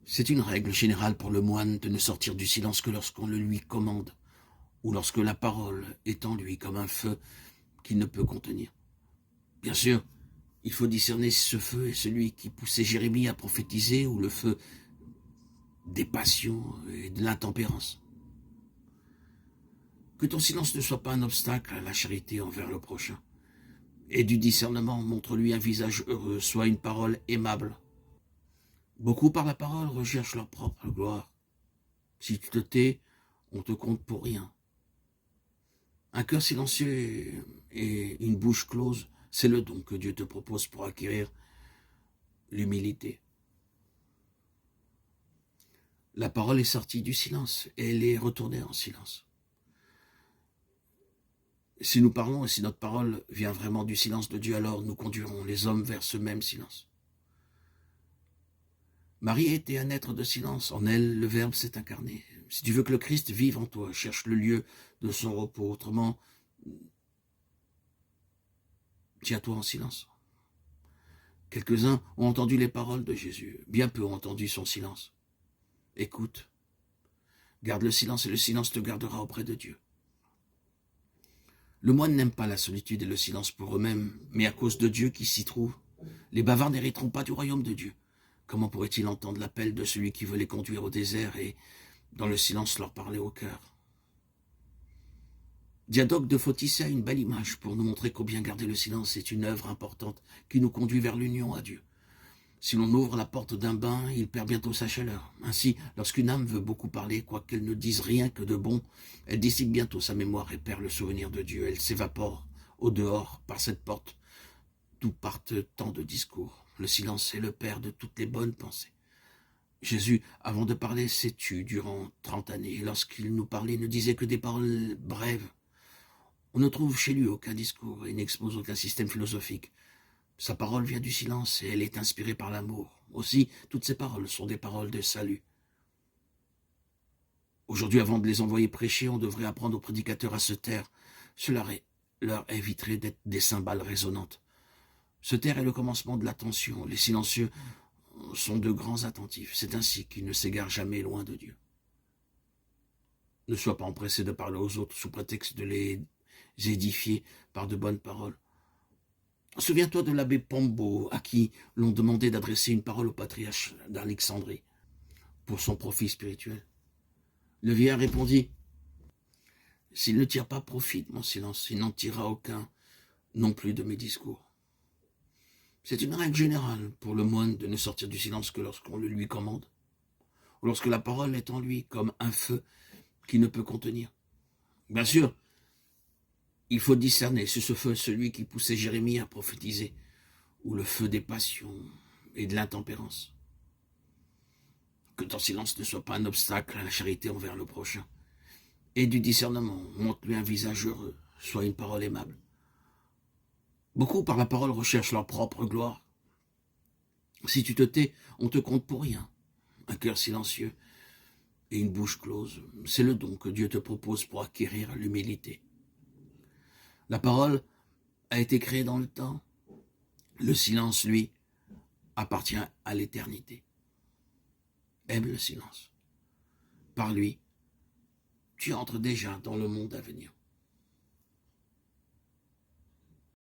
C'est une règle générale pour le moine de ne sortir du silence que lorsqu'on le lui commande, ou lorsque la parole est en lui comme un feu qu'il ne peut contenir. Bien sûr, il faut discerner si ce feu est celui qui poussait Jérémie à prophétiser ou le feu des passions et de l'intempérance. Que ton silence ne soit pas un obstacle à la charité envers le prochain. Et du discernement, montre-lui un visage heureux, soit une parole aimable. Beaucoup par la parole recherchent leur propre gloire. Si tu te tais, on te compte pour rien. Un cœur silencieux et une bouche close, c'est le don que Dieu te propose pour acquérir l'humilité. La parole est sortie du silence et elle est retournée en silence. Si nous parlons et si notre parole vient vraiment du silence de Dieu, alors nous conduirons les hommes vers ce même silence. Marie était un être de silence. En elle, le Verbe s'est incarné. Si tu veux que le Christ vive en toi, cherche le lieu de son repos. Autrement, tiens-toi en silence. Quelques-uns ont entendu les paroles de Jésus. Bien peu ont entendu son silence. Écoute. Garde le silence et le silence te gardera auprès de Dieu. Le moine n'aime pas la solitude et le silence pour eux-mêmes, mais à cause de Dieu qui s'y trouve. Les bavards n'hériteront pas du royaume de Dieu. Comment pourrait-il entendre l'appel de celui qui veut les conduire au désert et, dans le silence, leur parler au cœur? Diadoque de Photice a une belle image pour nous montrer combien garder le silence est une œuvre importante qui nous conduit vers l'union à Dieu. Si l'on ouvre la porte d'un bain, il perd bientôt sa chaleur. Ainsi, lorsqu'une âme veut beaucoup parler, quoiqu'elle ne dise rien que de bon, elle dissipe bientôt sa mémoire et perd le souvenir de Dieu. Elle s'évapore au dehors par cette porte d'où partent tant de discours. Le silence est le père de toutes les bonnes pensées. Jésus, avant de parler, s'est tu durant 30 années. Et lorsqu'il nous parlait, il ne disait que des paroles brèves. On ne trouve chez lui aucun discours et n'expose aucun système philosophique. Sa parole vient du silence et elle est inspirée par l'amour. Aussi, toutes ses paroles sont des paroles de salut. Aujourd'hui, avant de les envoyer prêcher, on devrait apprendre aux prédicateurs à se taire. Cela leur éviterait d'être des cymbales résonnantes. Se taire est le commencement de l'attention. Les silencieux sont de grands attentifs. C'est ainsi qu'ils ne s'égarent jamais loin de Dieu. Ne sois pas empressé de parler aux autres sous prétexte de les édifier par de bonnes paroles. Souviens-toi de l'abbé Pombo, à qui l'on demandait d'adresser une parole au patriarche d'Alexandrie pour son profit spirituel. Le vieillard répondit: « S'il ne tire pas profit de mon silence, il n'en tirera aucun non plus de mes discours. » C'est une règle générale pour le moine de ne sortir du silence que lorsqu'on le lui commande, ou lorsque la parole est en lui comme un feu qui ne peut contenir. Bien sûr, il faut discerner si ce feu est celui qui poussait Jérémie à prophétiser, ou le feu des passions et de l'intempérance. Que ton silence ne soit pas un obstacle à la charité envers le prochain. Et du discernement, montre-lui un visage heureux, soit une parole aimable. Beaucoup par la parole recherchent leur propre gloire. Si tu te tais, on te compte pour rien. Un cœur silencieux et une bouche close, c'est le don que Dieu te propose pour acquérir l'humilité. La parole a été créée dans le temps. Le silence, lui, appartient à l'éternité. Aime le silence. Par lui, tu entres déjà dans le monde à venir.